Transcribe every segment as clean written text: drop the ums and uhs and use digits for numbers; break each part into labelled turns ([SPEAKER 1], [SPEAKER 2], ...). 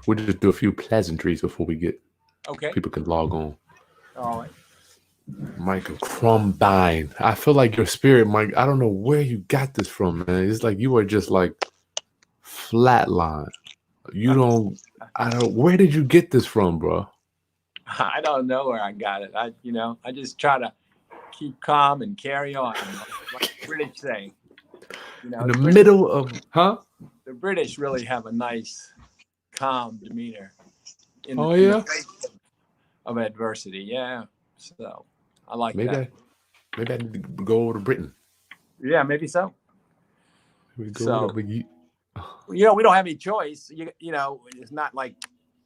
[SPEAKER 1] we'll just do a few pleasantries before we get
[SPEAKER 2] Okay.
[SPEAKER 1] people can log on.
[SPEAKER 2] All right.
[SPEAKER 1] Mike Krumbein. I feel like your spirit, Mike. I don't know where you got this from, man. It's like you are just like flatline. You don't. I don't. Where did you get this from, bro?
[SPEAKER 2] I don't know where I got it. I just try to keep calm and carry on, like the British say.
[SPEAKER 1] In the
[SPEAKER 2] The British,
[SPEAKER 1] middle of, huh?
[SPEAKER 2] the British really have a nice, calm demeanor
[SPEAKER 1] Oh
[SPEAKER 2] in the
[SPEAKER 1] yeah.
[SPEAKER 2] face of adversity. Yeah. So I like
[SPEAKER 1] Maybe
[SPEAKER 2] that.
[SPEAKER 1] I, maybe I need to go over to Britain.
[SPEAKER 2] Yeah, maybe so.
[SPEAKER 1] Maybe go over to
[SPEAKER 2] So
[SPEAKER 1] Big.
[SPEAKER 2] we don't have any choice. It's not like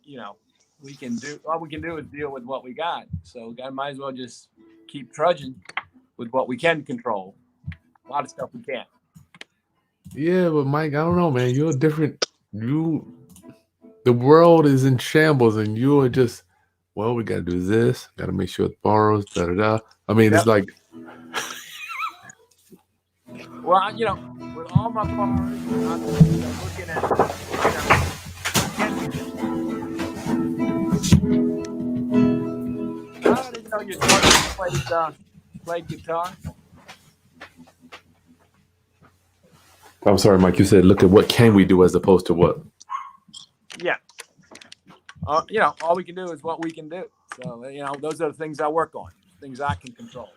[SPEAKER 2] you know we can do all we can do is deal with what we got. So I might as well just keep trudging with what we can control. A lot of stuff we can't.
[SPEAKER 1] Yeah, but Mike, I don't know, man. You're different. You, the world is in shambles, and you are just. Well, we gotta do this. Gotta make sure it borrows. Da da da. I mean, it's
[SPEAKER 2] Yep.
[SPEAKER 1] like,
[SPEAKER 2] Well, with all my bars, I'm looking at what can we do. I didn't know your daughter played guitar.
[SPEAKER 1] I'm sorry, Mike. You said, look at what can we do as opposed to what.
[SPEAKER 2] Yeah. All we can do is what we can do. So those are the things I work on, things I can control.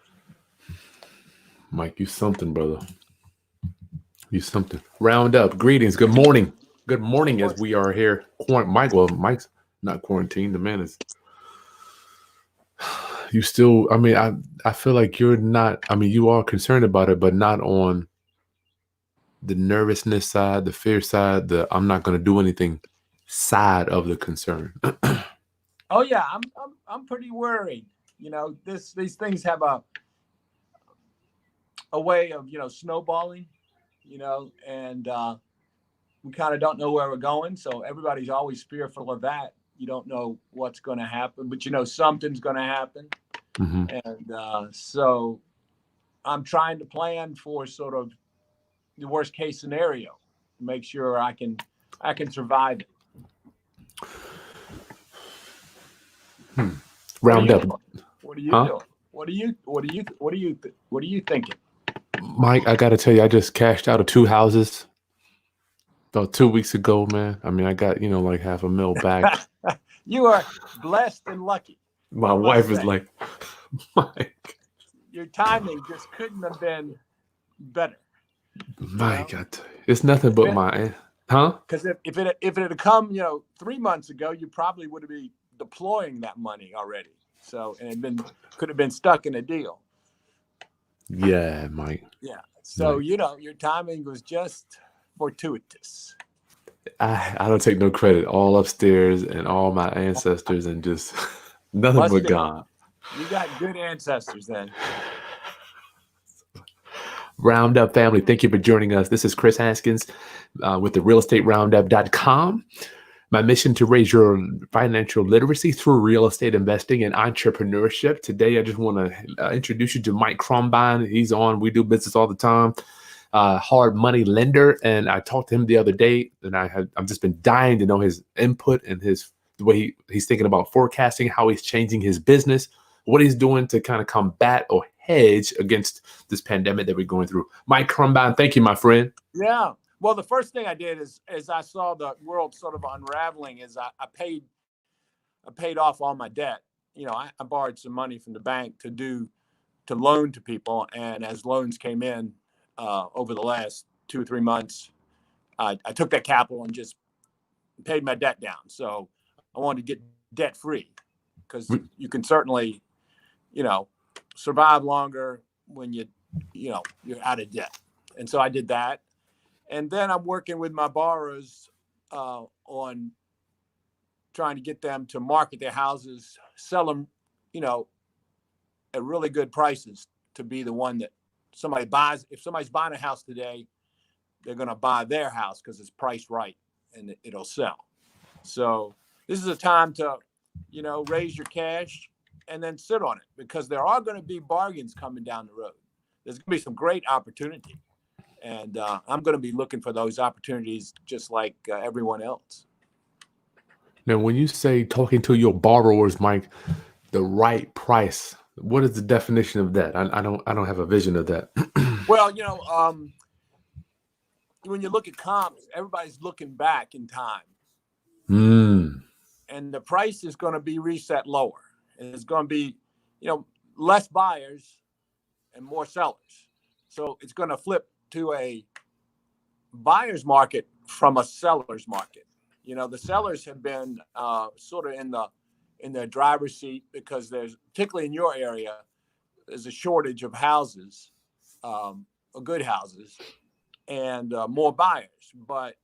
[SPEAKER 1] Mike, you something, brother. You something. Round up. Greetings. Good morning. Good morning as we are here. Mike's not quarantined. The man is. You still, I mean, I feel like you're not, I mean, you are concerned about it, but not on the nervousness side, the fear side, the I'm not going to do anything side of the concern.
[SPEAKER 2] Oh yeah, I'm pretty worried. These things have a way of snowballing. And we kind of don't know where we're going, so everybody's always fearful of that. You don't know what's going to happen, but something's going to happen.
[SPEAKER 1] Mm-hmm.
[SPEAKER 2] And so I'm trying to plan for sort of the worst case scenario to make sure I can survive it.
[SPEAKER 1] Round up.
[SPEAKER 2] What are you
[SPEAKER 1] Huh?
[SPEAKER 2] doing? What are you thinking?
[SPEAKER 1] Mike, I got to tell you, I just cashed out of 2 houses about 2 weeks ago, man. I mean, I got, like half a mil back.
[SPEAKER 2] You are blessed and lucky.
[SPEAKER 1] My wife is like, Mike.
[SPEAKER 2] Your timing just couldn't have been better.
[SPEAKER 1] Mike, it's nothing but my, huh?
[SPEAKER 2] Because if it had come, 3 months ago, you probably would have been deploying that money already. So, and could have been stuck in a deal.
[SPEAKER 1] Yeah, Mike.
[SPEAKER 2] Yeah. So,
[SPEAKER 1] Mike.
[SPEAKER 2] your timing was just fortuitous.
[SPEAKER 1] I don't take no credit. All upstairs and all my ancestors and just nothing but God.
[SPEAKER 2] You got good ancestors then.
[SPEAKER 1] Roundup family, thank you for joining us. This is Chris Haskins with the realestateroundup.com. My mission to raise your financial literacy through real estate investing and entrepreneurship. Today, I just want to introduce you to Mike Krumbein. He's on. We do business all the time. Hard money lender, and I talked to him the other day, and I've just been dying to know his input and the way he's thinking about forecasting, how he's changing his business, what he's doing to kind of combat or hedge against this pandemic that we're going through. Mike Krumbein, thank you, my friend.
[SPEAKER 2] Yeah. Well, the first thing I did is I saw the world sort of unraveling. Is I paid off all my debt. I borrowed some money from the bank to loan to people, and as loans came in over the last 2 or 3 months, I took that capital and just paid my debt down. So I wanted to get debt free because you can certainly, survive longer when you're out of debt. And so I did that. And then I'm working with my borrowers on trying to get them to market their houses, sell them, at really good prices to be the one that somebody buys. If somebody's buying a house today, they're going to buy their house because it's priced right and it'll sell. So this is a time to, raise your cash and then sit on it because there are going to be bargains coming down the road. There's going to be some great opportunity. And I'm going to be looking for those opportunities just like everyone else.
[SPEAKER 1] Now, when you say talking to your borrowers, Mike, the right price, what is the definition of that? I don't have a vision of that.
[SPEAKER 2] Well, when you look at comps, everybody's looking back in time,
[SPEAKER 1] Mm.
[SPEAKER 2] and the price is going to be reset lower, and it's going to be, less buyers and more sellers. So it's going to flip to a buyer's market from a seller's market. The sellers have been sort of in the driver's seat because there's, particularly in your area, there's a shortage of houses, good houses, and more buyers. But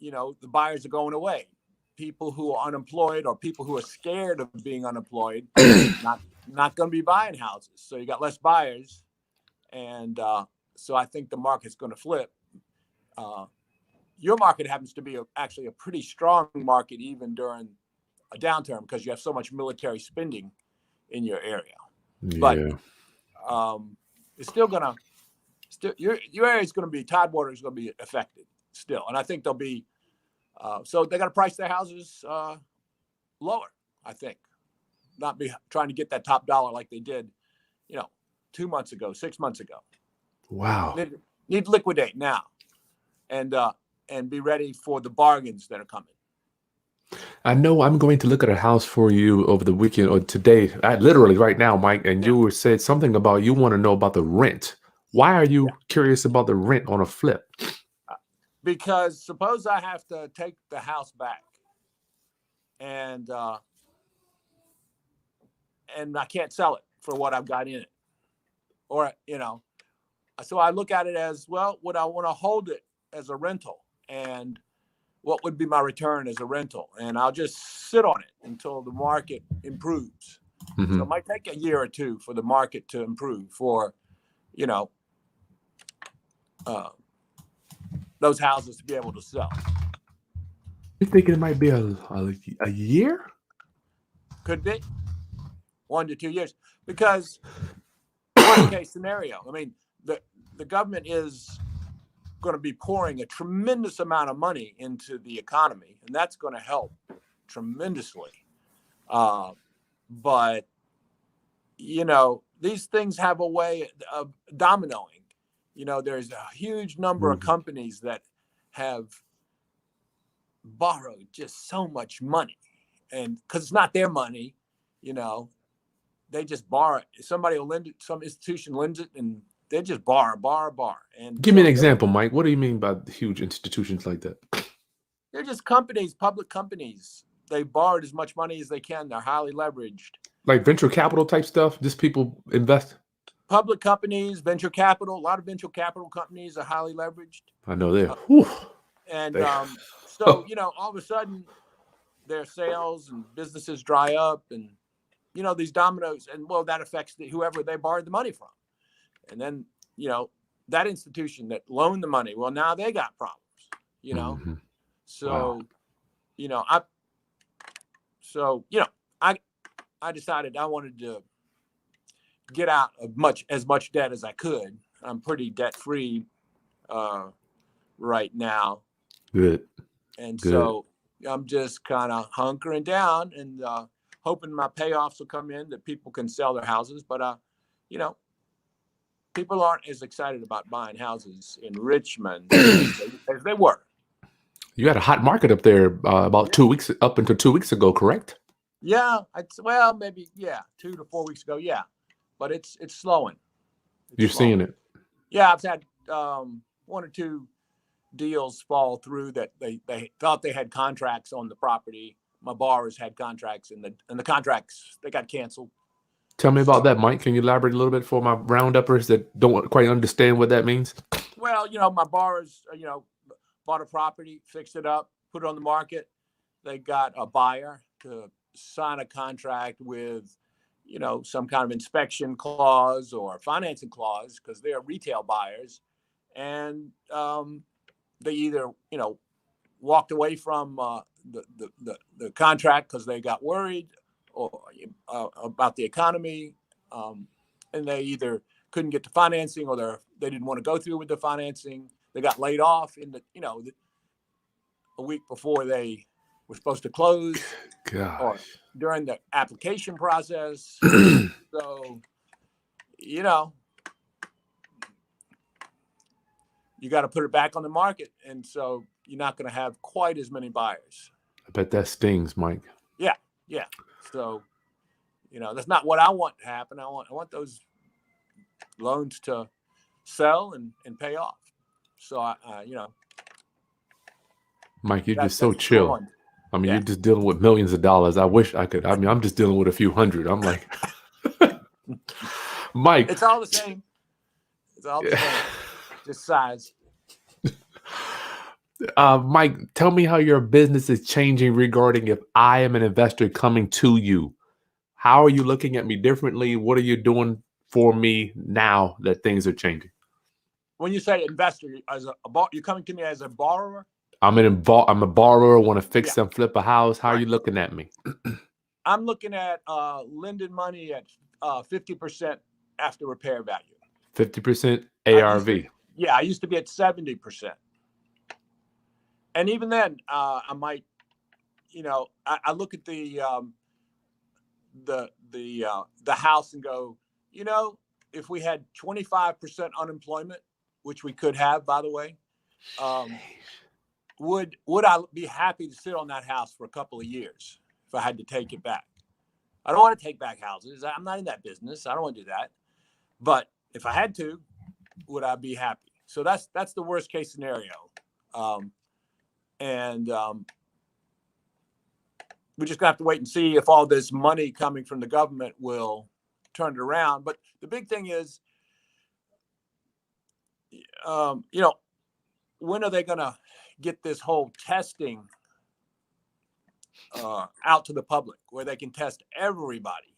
[SPEAKER 2] the buyers are going away. People who are unemployed or people who are scared of being unemployed, not going to be buying houses. So you got less buyers, and so I think the market's going to flip. Your market happens to be actually a pretty strong market even during a downturn because you have so much military spending in your area. But
[SPEAKER 1] Yeah.
[SPEAKER 2] it's still gonna, your area is going to be, Tidewater is going to be affected still, and I think they'll be. So they got to price their houses lower. I think, not be trying to get that top dollar like they did, 2 months ago, 6 months ago.
[SPEAKER 1] Wow.
[SPEAKER 2] Need to liquidate now, and be ready for the bargains that are coming.
[SPEAKER 1] I know I'm going to look at a house for you over the weekend or today, literally right now, Mike, and
[SPEAKER 2] Yeah.
[SPEAKER 1] you said something about you want to know about the rent. Why are you curious about the rent on a flip?
[SPEAKER 2] Because suppose I have to take the house back, and I can't sell it for what I've got in it, or so I look at it as, well, would I want to hold it as a rental, and what would be my return as a rental, and I'll just sit on it until the market improves. So it might take a year or two for the market to improve for, those houses to be able to sell.
[SPEAKER 1] You think it might be a year?
[SPEAKER 2] Could be 1 to 2 years, because worst case scenario, I mean, the government is going to be pouring a tremendous amount of money into the economy, and that's going to help tremendously. But these things have a way of dominoing. There's a huge number of companies that have borrowed just so much money, and because it's not their money, they just borrow it. Somebody will lend it, some institution lends it, and they just borrow. And
[SPEAKER 1] Give me an
[SPEAKER 2] so
[SPEAKER 1] example, Mike. What do you mean by huge institutions like that?
[SPEAKER 2] they're just companies, public companies. They borrowed as much money as they can. They're highly leveraged.
[SPEAKER 1] Like venture capital type stuff? Just people invest?
[SPEAKER 2] Public companies, venture capital. A lot of venture capital companies are highly leveraged.
[SPEAKER 1] I know they're.
[SPEAKER 2] And
[SPEAKER 1] They,
[SPEAKER 2] so, all of a sudden, their sales and businesses dry up, and these dominoes, and well, that affects whoever they borrowed the money from, and then that institution that loaned the money, well, now they got problems. So I decided I wanted to get out of as much debt as I could. I'm pretty debt free right now,
[SPEAKER 1] Good.
[SPEAKER 2] and
[SPEAKER 1] Good.
[SPEAKER 2] so I'm just kind of hunkering down and hoping my payoffs will come in, that people can sell their houses. But people aren't as excited about buying houses in Richmond as they were.
[SPEAKER 1] You had a hot market up there about 2 weeks, up until 2 weeks ago, correct?
[SPEAKER 2] Yeah, maybe 2 to 4 weeks ago. Yeah, but it's slowing.
[SPEAKER 1] You're seeing it.
[SPEAKER 2] Yeah, I've had 1 or 2 deals fall through that they thought they had contracts on the property. My borrowers had contracts, and the contracts, they got canceled.
[SPEAKER 1] Tell me about that, Mike. Can you elaborate a little bit for my round-uppers that don't quite understand what that means?
[SPEAKER 2] Well, my borrowers, bought a property, fixed it up, put it on the market. They got a buyer to sign a contract with, some kind of inspection clause or financing clause, because they're retail buyers. And they either, walked away from the contract because they got worried or about the economy, and they either couldn't get the financing, or they didn't want to go through with the financing. They got laid off in a week before they were supposed to close or
[SPEAKER 1] Gosh.
[SPEAKER 2] during the application process. So, you got to put it back on the market. And so you're not going to have quite as many buyers.
[SPEAKER 1] I bet that stings, Mike.
[SPEAKER 2] Yeah. Yeah. So, that's not what I want to happen. I want those loans to sell and pay off. So,
[SPEAKER 1] Mike, you're just so
[SPEAKER 2] that's what's going
[SPEAKER 1] chill.
[SPEAKER 2] on.
[SPEAKER 1] I mean,
[SPEAKER 2] Yeah.
[SPEAKER 1] you're just dealing with millions of dollars. I wish I could. I mean, I'm just dealing with a few hundred. I'm like, Mike.
[SPEAKER 2] It's all the same. It's all the same. Just size.
[SPEAKER 1] Mike, tell me how your business is changing regarding if I am an investor coming to you. How are you looking at me differently? What are you doing for me now that things are changing?
[SPEAKER 2] When you say investor, you're coming to me as a borrower?
[SPEAKER 1] I'm a borrower, want to fix
[SPEAKER 2] Yeah.
[SPEAKER 1] and flip a house. How are
[SPEAKER 2] Right.
[SPEAKER 1] you looking at me?
[SPEAKER 2] I'm looking at lending money at 50% after repair value.
[SPEAKER 1] 50% ARV.
[SPEAKER 2] I used to be at 70%. And even then, I might, I look at the house and go, if we had 25% unemployment, which we could have, by the way, would I be happy to sit on that house for a couple of years if I had to take it back? I don't want to take back houses. I'm not in that business. I don't want to do that. But if I had to, would I be happy? So that's the worst case scenario. We're just gonna have to wait and see if all this money coming from the government will turn it around. But the big thing is, when are they gonna get this whole testing out to the public where they can test everybody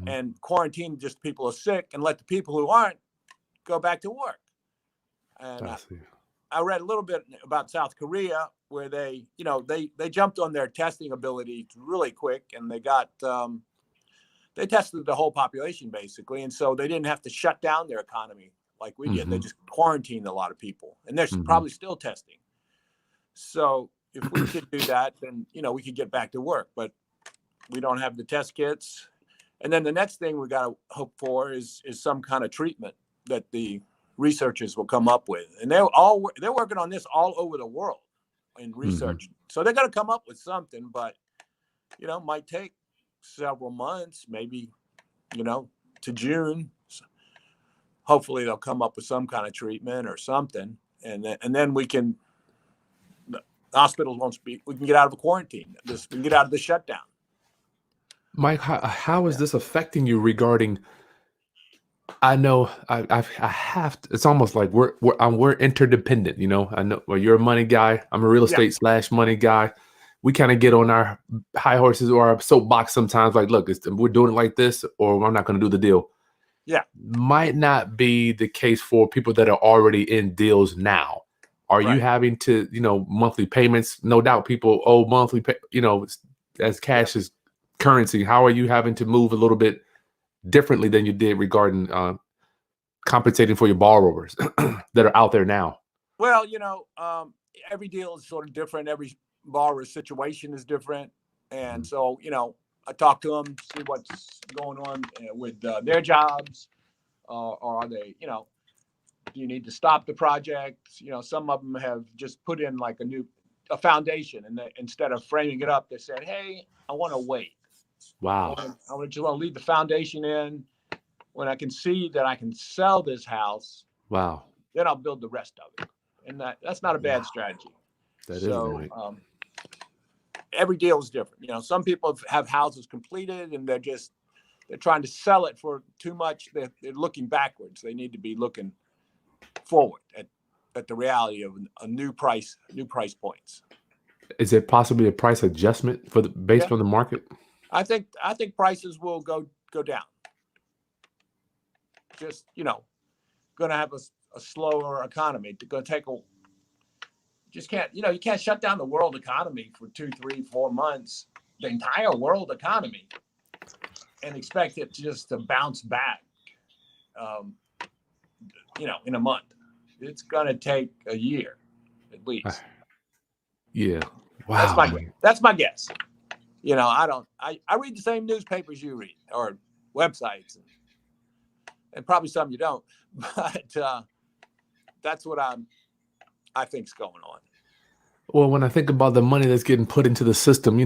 [SPEAKER 2] and quarantine just people who are sick and let the people who aren't go back to work? And I read a little bit about South Korea where they jumped on their testing ability really quick, and they got they tested the whole population basically, and so they didn't have to shut down their economy like we did. They just quarantined a lot of people, and they're probably still testing. So if we could do that, then we could get back to work. But we don't have the test kits, and then the next thing we got to hope for is some kind of treatment that the researchers will come up with, and they're working on this all over the world in research. So they're going to come up with something, but might take several months, maybe to June. Hopefully they'll come up with some kind of treatment or something, and then we can. The hospitals won't speak. We can get out of a quarantine. We can get out of the shutdown.
[SPEAKER 1] Mike, how is this affecting you regarding? I know I have to, it's almost like we're interdependent, I know, well, you're a money guy. I'm a real estate / money guy. We kind of get on our high horses or our soapbox sometimes. Like, look, we're doing it like this, or I'm not going to do the deal.
[SPEAKER 2] Yeah.
[SPEAKER 1] Might not be the case for people that are already in deals now. Are you having to, monthly payments? No doubt people owe monthly, as cash is currency. How are you having to move a little bit differently than you did regarding compensating for your borrowers that are out there now?
[SPEAKER 2] Well, every deal is sort of different. Every borrower's situation is different. And so, I talk to them, see what's going on with their jobs, or are they, do you need to stop the project? Some of them have just put in like a foundation, and instead of framing it up, they said, hey, I want to wait.
[SPEAKER 1] Wow.
[SPEAKER 2] I want to leave the foundation in. When I can see that I can sell this house,
[SPEAKER 1] wow,
[SPEAKER 2] then I'll build the rest of it. And that's not a bad strategy.
[SPEAKER 1] That isn't right.
[SPEAKER 2] Every deal is different. Some people have houses completed and they're trying to sell it for too much. They're looking backwards. They need to be looking forward at the reality of a new price points.
[SPEAKER 1] Is it possibly a price adjustment based on the market?
[SPEAKER 2] I think prices will go down. Just going to have a slower economy. It's going to take just can't you can't shut down the world economy for 2, 3, 4 months, the entire world economy, and expect it to bounce back. In a month. It's going to take a year at least.
[SPEAKER 1] Yeah.
[SPEAKER 2] That's
[SPEAKER 1] Wow,
[SPEAKER 2] my
[SPEAKER 1] man.
[SPEAKER 2] that's my guess. You know, I read the same newspapers you read or websites, and probably some you don't, but that's what I think's going on.
[SPEAKER 1] Well, when I think about the money that's getting put into the system,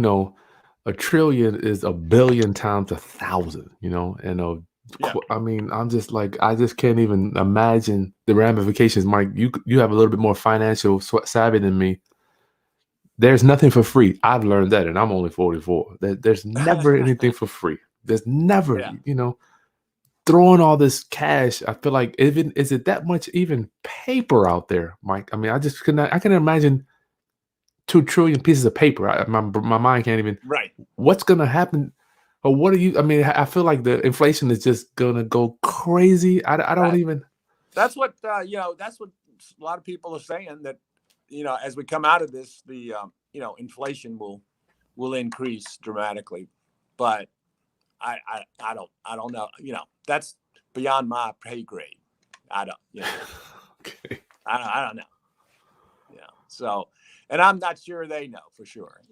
[SPEAKER 1] a trillion is a billion times 1,000, and
[SPEAKER 2] Yeah.
[SPEAKER 1] I mean, I'm just like, I just can't even imagine the ramifications. Mike, you have a little bit more financial savvy than me. There's nothing for free. I've learned that, and I'm only 44. There's never anything for free. There's never,
[SPEAKER 2] Yeah.
[SPEAKER 1] throwing all this cash. I feel like even is it that much even paper out there, Mike? I mean, I can imagine 2 trillion pieces of paper. My mind can't even.
[SPEAKER 2] Right.
[SPEAKER 1] What's gonna happen? Or what are you? I mean, I feel like the inflation is just gonna go crazy. I don't
[SPEAKER 2] That
[SPEAKER 1] even.
[SPEAKER 2] that's what that's what a lot of people are saying, that as we come out of this, the inflation will increase dramatically. But I don't know. That's beyond my pay grade. I don't
[SPEAKER 1] Okay.
[SPEAKER 2] I don't know. So, and I'm not sure they know for sure.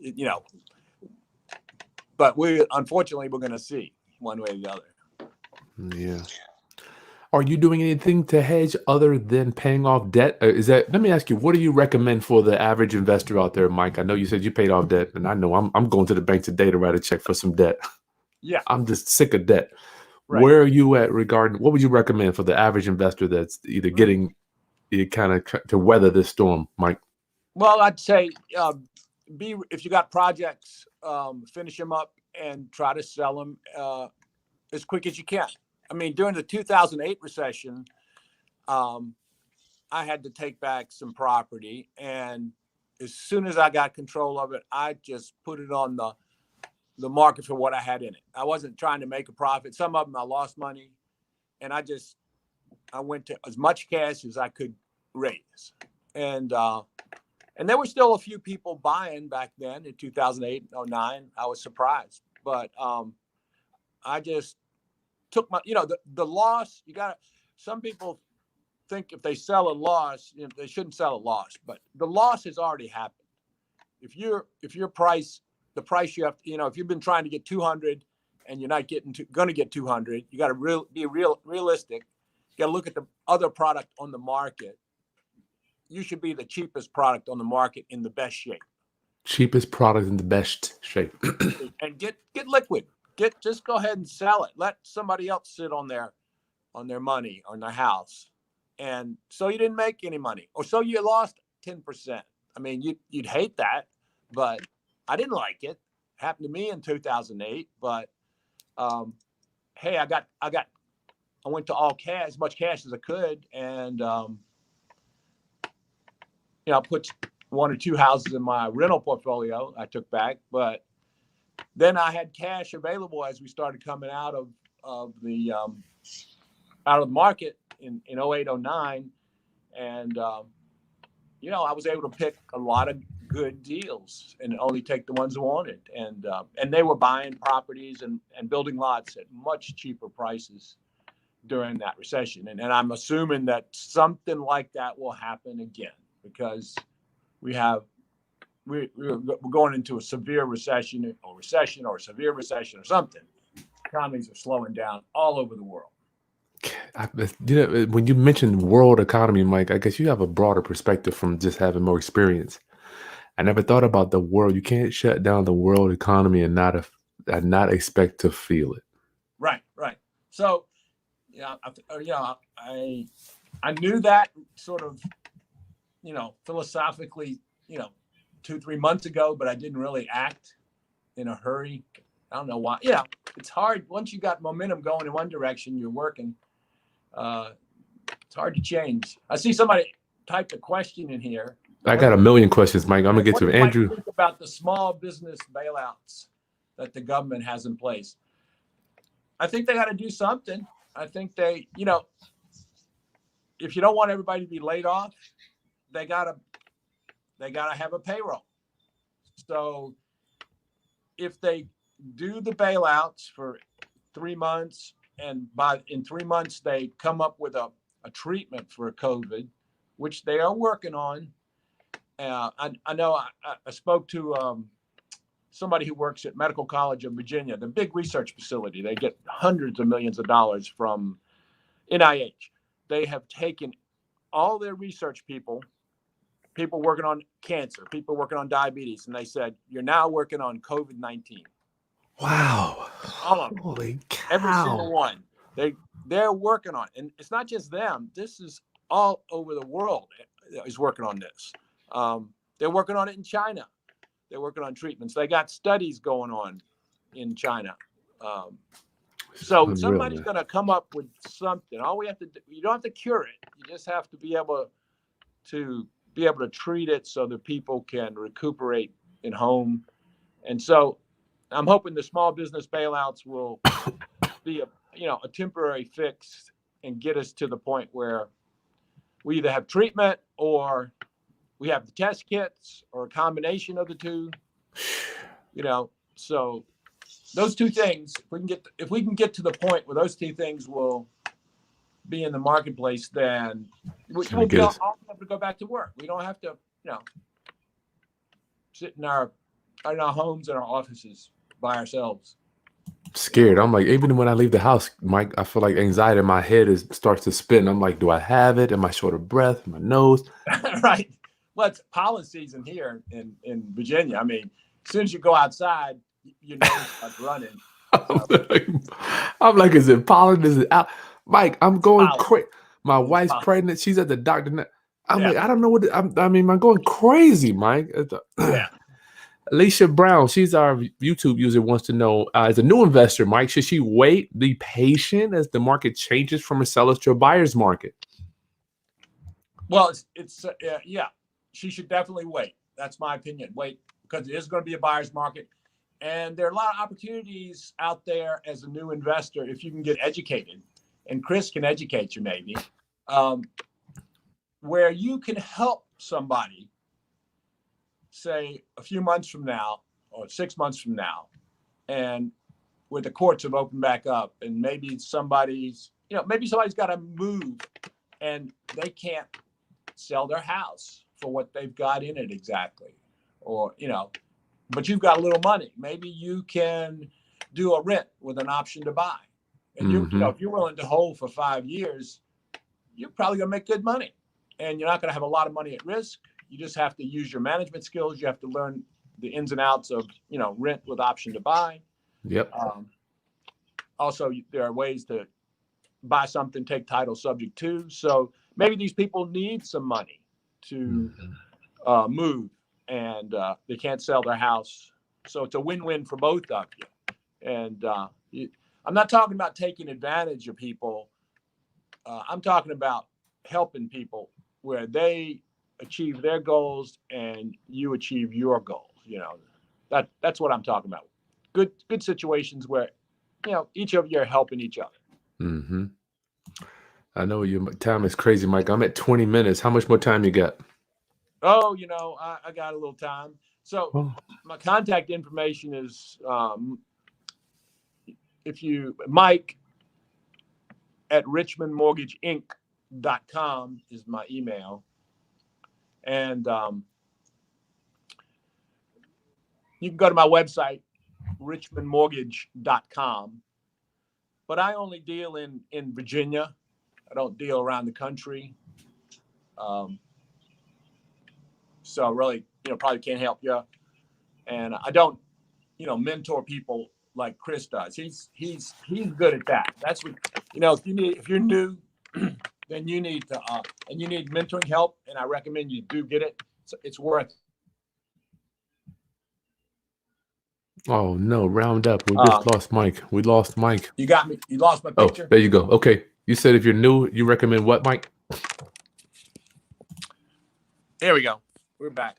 [SPEAKER 2] But unfortunately we're going to see one way or the other.
[SPEAKER 1] Yeah. Are you doing anything to hedge other than paying off debt? Let me ask you, what do you recommend for the average investor out there, Mike? I know you said you paid off debt, and I know I'm going to the bank today to write a check for some debt.
[SPEAKER 2] Yeah.
[SPEAKER 1] I'm just sick of debt.
[SPEAKER 2] Right.
[SPEAKER 1] Where are you at regarding what would you recommend for the average investor that's either getting kind of to weather this storm, Mike?
[SPEAKER 2] Well, I'd say if you got projects, finish them up and try to sell them as quick as you can. I mean, during the 2008 recession, I had to take back some property, and as soon as I got control of it, I just put it on the market for what I had in it. I wasn't trying to make a profit. Some of them I lost money, and I went to as much cash as I could raise, and there were still a few people buying back then in 2008, 09. I was surprised, but I just took the loss. Some people think if they sell a loss, they shouldn't sell a loss, but the loss has already happened. If your price, the price you have, if you've been trying to get 200 and you're not going to get 200, you got to be realistic. You got to look at the other product on the market. You should be the cheapest product on the market in the best shape.
[SPEAKER 1] Cheapest product in the best shape.
[SPEAKER 2] And get liquid. Just go ahead and sell it. Let somebody else sit on their money, on their house. And so you didn't make any money, or so you lost 10%. I mean, you'd hate that, but I didn't like it. Happened to me in 2008. But hey, I went to all cash, as much cash as I could, and I put one or two houses in my rental portfolio I took back. But then I had cash available as we started coming out of the market in 08, 09. And I was able to pick a lot of good deals and only take the ones I wanted. And they were buying properties and building lots at much cheaper prices during that recession. And I'm assuming that something like that will happen again, because we're going into a severe recession or severe recession or something. Economies are slowing down all over the world.
[SPEAKER 1] When you mentioned world economy, Mike, I guess you have a broader perspective from just having more experience. I never thought about the world. You can't shut down the world economy and not expect to feel it.
[SPEAKER 2] Right. So, I knew that sort of, philosophically, 2-3 months ago, but I didn't really act in a hurry. I don't know why. It's hard once you got momentum going in one direction. You're working. It's hard to change. I see somebody typed a question in here.
[SPEAKER 1] I got a million questions, Mike. I'm gonna get
[SPEAKER 2] What
[SPEAKER 1] to
[SPEAKER 2] do
[SPEAKER 1] it.
[SPEAKER 2] you
[SPEAKER 1] Andrew,
[SPEAKER 2] think about the small business bailouts that the government has in place? I think they got to do something. I think if you don't want everybody to be laid off, they gotta have a payroll. So if they do the bailouts for 3 months, and in 3 months they come up with a treatment for COVID, which they are working on, I know I spoke to somebody who works at Medical College of Virginia, the big research facility. They get hundreds of millions of dollars from NIH. They have taken all their research people working on cancer, people working on diabetes, and they said, you're now working on COVID-19.
[SPEAKER 1] Wow.
[SPEAKER 2] All of them.
[SPEAKER 1] Holy
[SPEAKER 2] Every
[SPEAKER 1] cow.
[SPEAKER 2] single one. They're working on it. And it's not just them. This is all over the world is working on this. They're working on it in China. They're working on treatments. They got studies going on in China. So somebody's going to come up with something. All we have to do, you don't have to cure it. You just have to be able to treat it so that people can recuperate in home. And so I'm hoping the small business bailouts will be a temporary fix and get us to the point where we either have treatment or we have the test kits or a combination of the two. So those two things, if we can get to the point where those two things will be in the marketplace, then we'll be all have to go back to work. We don't have to, sit in our homes and our offices by ourselves.
[SPEAKER 1] Scared. I'm like, even when I leave the house, Mike, I feel like anxiety in my head starts to spin. I'm like, do I have it? Am I short of breath? My nose?
[SPEAKER 2] Right. Well, it's pollen season here in Virginia. I mean, as soon as you go outside, your nose starts running.
[SPEAKER 1] I'm like, is it pollen? Is it out? Mike, I'm going crazy. My wife's pregnant. She's at the doctor. I'm like, I don't know what. I'm going crazy, Mike.
[SPEAKER 2] Yeah.
[SPEAKER 1] Alicia Brown, she's our YouTube user, wants to know, as a new investor, Mike, should she wait, be patient as the market changes from a seller's to a buyer's market?
[SPEAKER 2] Well, yeah, she should definitely wait. That's my opinion. Wait, because it is going to be a buyer's market. And there are a lot of opportunities out there as a new investor if you can get educated. And Chris can educate you maybe, where you can help somebody, say a few months from now or 6 months from now, and where the courts have opened back up, and maybe somebody's got to move and they can't sell their house for what they've got in it exactly, or but you've got a little money. Maybe you can do a rent with an option to buy, and if you're willing to hold for 5 years, you're probably gonna make good money, and you're not gonna have a lot of money at risk. You just have to use your management skills. You have to learn the ins and outs of, rent with option to buy.
[SPEAKER 1] Yep.
[SPEAKER 2] Also, there are ways to buy something, take title subject to. So maybe these people need some money to move, and they can't sell their house. So it's a win-win for both of you. And I'm not talking about taking advantage of people. I'm talking about helping people where they achieve their goals and you achieve your goals. That's what I'm talking about. Good situations where each of you are helping each other.
[SPEAKER 1] I know your time is crazy, Mike. I'm at 20 minutes. How much more time you got?
[SPEAKER 2] Oh, I got a little time. So my contact information is Mike at richmondmortgageinc.com is my email. And you can go to my website, richmondmortgage.com. But I only deal in Virginia. I don't deal around the country. So really, probably can't help you. And I don't, mentor people like Chris does. He's good at that. That's what, if you're new, then you need to, and you need mentoring help. And I recommend you do get it. It's worth it.
[SPEAKER 1] Oh no, round up. We just lost Mike. We lost Mike.
[SPEAKER 2] You got me. You lost my picture.
[SPEAKER 1] Oh, there you go. Okay. You said if you're new, you recommend what, Mike?
[SPEAKER 2] There we go. We're back.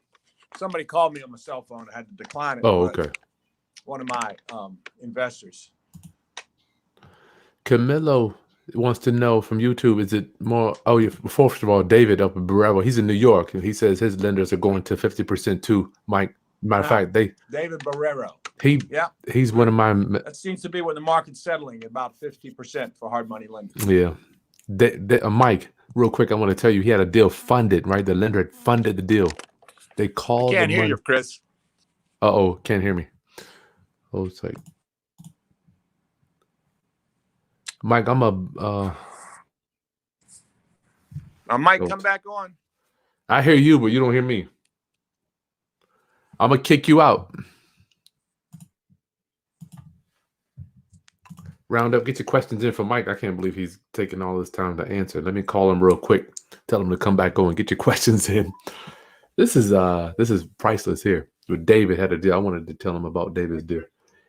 [SPEAKER 2] Somebody called me on my cell phone. I had to decline it.
[SPEAKER 1] Oh, okay.
[SPEAKER 2] One of my investors.
[SPEAKER 1] Camilo wants to know from YouTube, is it more, first of all, David up in Openbravo, he's in New York, and he says his lenders are going to 50% too, Mike. Matter of fact,
[SPEAKER 2] David Barrero.
[SPEAKER 1] He's one of my.
[SPEAKER 2] That seems to be where the market's settling, about 50% for hard money lenders.
[SPEAKER 1] Yeah. Mike, real quick, I want to tell you, he had a deal funded, right? The lender had funded the deal. They call
[SPEAKER 2] I can't
[SPEAKER 1] the
[SPEAKER 2] hear
[SPEAKER 1] money.
[SPEAKER 2] you, Chris.
[SPEAKER 1] Uh-oh, can't hear me. Oh, it's like Mike,
[SPEAKER 2] I might come back on.
[SPEAKER 1] I hear you, but you don't hear me. I'm gonna kick you out. Round up, get your questions in for Mike. I can't believe he's taking all this time to answer. Let me call him real quick. Tell him to come back on. Get your questions in. This is priceless here. With David had a deal. I wanted to tell him about David's deal.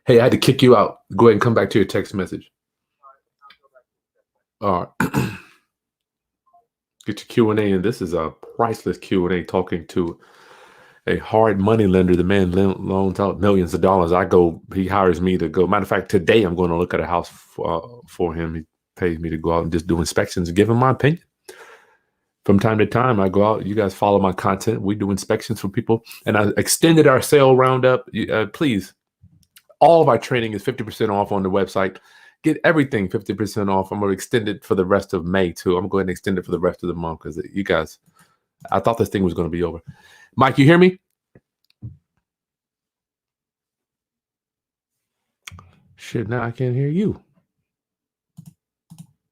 [SPEAKER 1] Hey, I had to kick you out. Go ahead and come back to your text message. All right. Get your Q&A in. This is a priceless Q&A talking to a hard money lender. The man loans out millions of dollars. He hires me to go. Matter of fact, today I'm going to look at a house for him. He pays me to go out and just do inspections and give him my opinion. From time to time, I go out. You guys follow my content. We do inspections for people. And I extended our sale roundup. Please, all of our training is 50% off on the website. Get everything 50% off. I'm going to extend it for the rest of May, too. I'm going to extend it for the rest of the month because you guys, I thought this thing was going to be over. Mike, you hear me? Shit, now I can't hear you.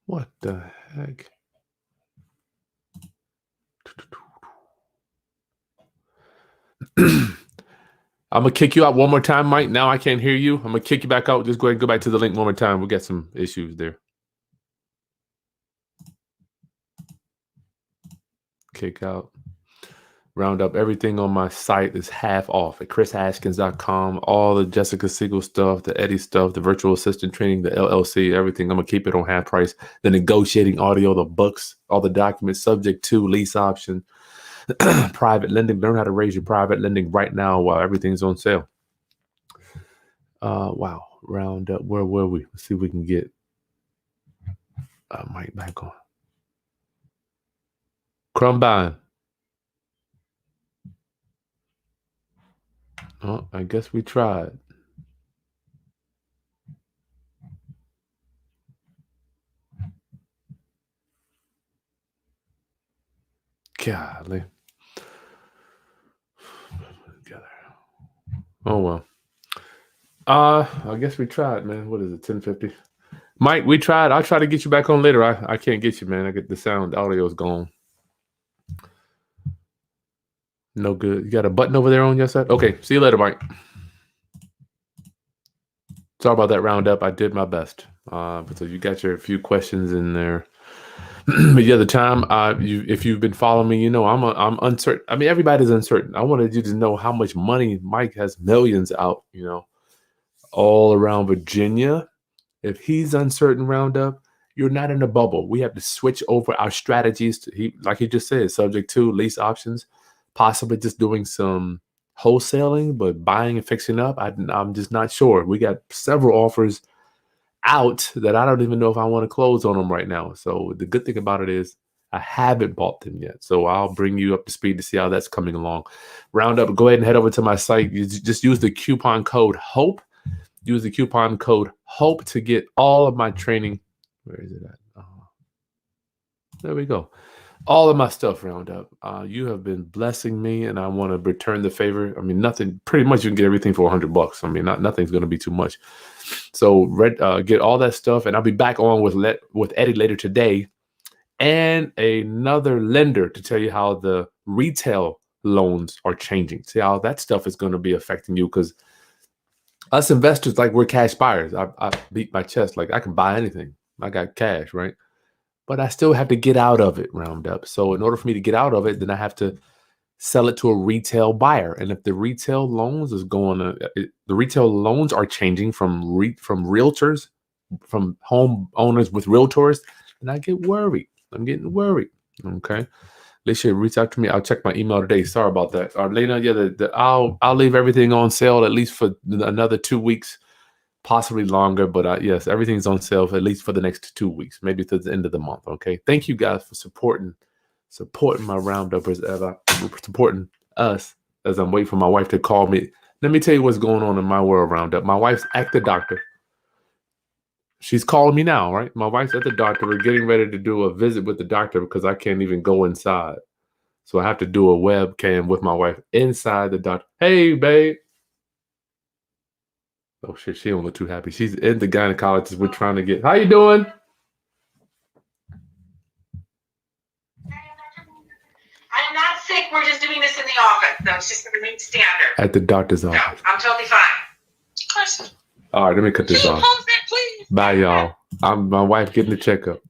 [SPEAKER 1] What the heck? I'm going to kick you out one more time, Mike. Now I can't hear you. I'm going to kick you back out. Just go ahead and go back to the link one more time. We got some issues there. Kick out. Round up. Everything on my site is half off at chrishaskins.com. All the Jessica Siegel stuff, the Eddie stuff, the virtual assistant training, the LLC, everything. I'm going to keep it on half price. The negotiating audio, the books, all the documents subject to lease option, private lending. Learn how to raise your private lending right now while everything's on sale. Wow. Round up. Where were we? Let's see if we can get Mike back on. Krumbein. Oh, I guess we tried. Golly. Oh, well. I guess we tried, man. What is it, 10:50? Mike, we tried. I'll try to get you back on later. I can't get you, man. I get the sound. The audio is gone. No good. You got a button over there on your side? Okay. See you later, Mike. Sorry about that roundup. I did my best. So you got your few questions in there. But the other time, if you've been following me, you know I'm uncertain. I mean, everybody's uncertain. I wanted you to know how much money Mike has, millions out, all around Virginia. If he's uncertain roundup, you're not in a bubble. We have to switch over our strategies to, like he just said, subject to lease options, possibly just doing some wholesaling, but buying and fixing up. I'm just not sure. We got several offers out that I don't even know if I want to close on them right now. So the good thing about it is I haven't bought them yet. So I'll bring you up to speed to see how that's coming along. Roundup, go ahead and head over to my site. You just use the coupon code HOPE. Use the coupon code HOPE to get all of my training. Where is it at? There we go. All of my stuff, Roundup. You have been blessing me, and I want to return the favor. I mean, nothing. Pretty much, you can get everything for $100. I mean, nothing's going to be too much. So, get all that stuff, and I'll be back on with Eddie later today, and another lender to tell you how the retail loans are changing. See how that stuff is going to be affecting you, because us investors, like, we're cash buyers. I beat my chest like I can buy anything. I got cash, right? But I still have to get out of it, Roundup. So in order for me to get out of it, then I have to sell it to a retail buyer. And if the retail loans the retail loans are changing from realtors, from home owners with realtors, then I get worried. I'm getting worried. Okay. They should reach out to me. I'll check my email today. Sorry about that. Arlena, yeah, I'll leave everything on sale at least for another 2 weeks. Possibly longer, but yes, everything's on sale for at least for the next 2 weeks, maybe to the end of the month. Okay, thank you guys for supporting my roundupers, supporting us as I'm waiting for my wife to call me. Let me tell you what's going on in my world roundup. My wife's at the doctor. She's calling me now, right? My wife's at the doctor. We're getting ready to do a visit with the doctor because I can't even go inside. So I have to do a webcam with my wife inside the doctor. Hey, babe. Oh shit, she don't look too happy. She's in the gynecologist. We're trying to get. How you doing?
[SPEAKER 3] I'm not sick. We're just doing this in the office. So it's just going to remain standard.
[SPEAKER 1] At the doctor's
[SPEAKER 3] No,
[SPEAKER 1] office.
[SPEAKER 3] I'm totally fine. Of course.
[SPEAKER 1] All right, let me cut this off.
[SPEAKER 3] Pose that, please.
[SPEAKER 1] Bye, y'all. My wife getting the checkup.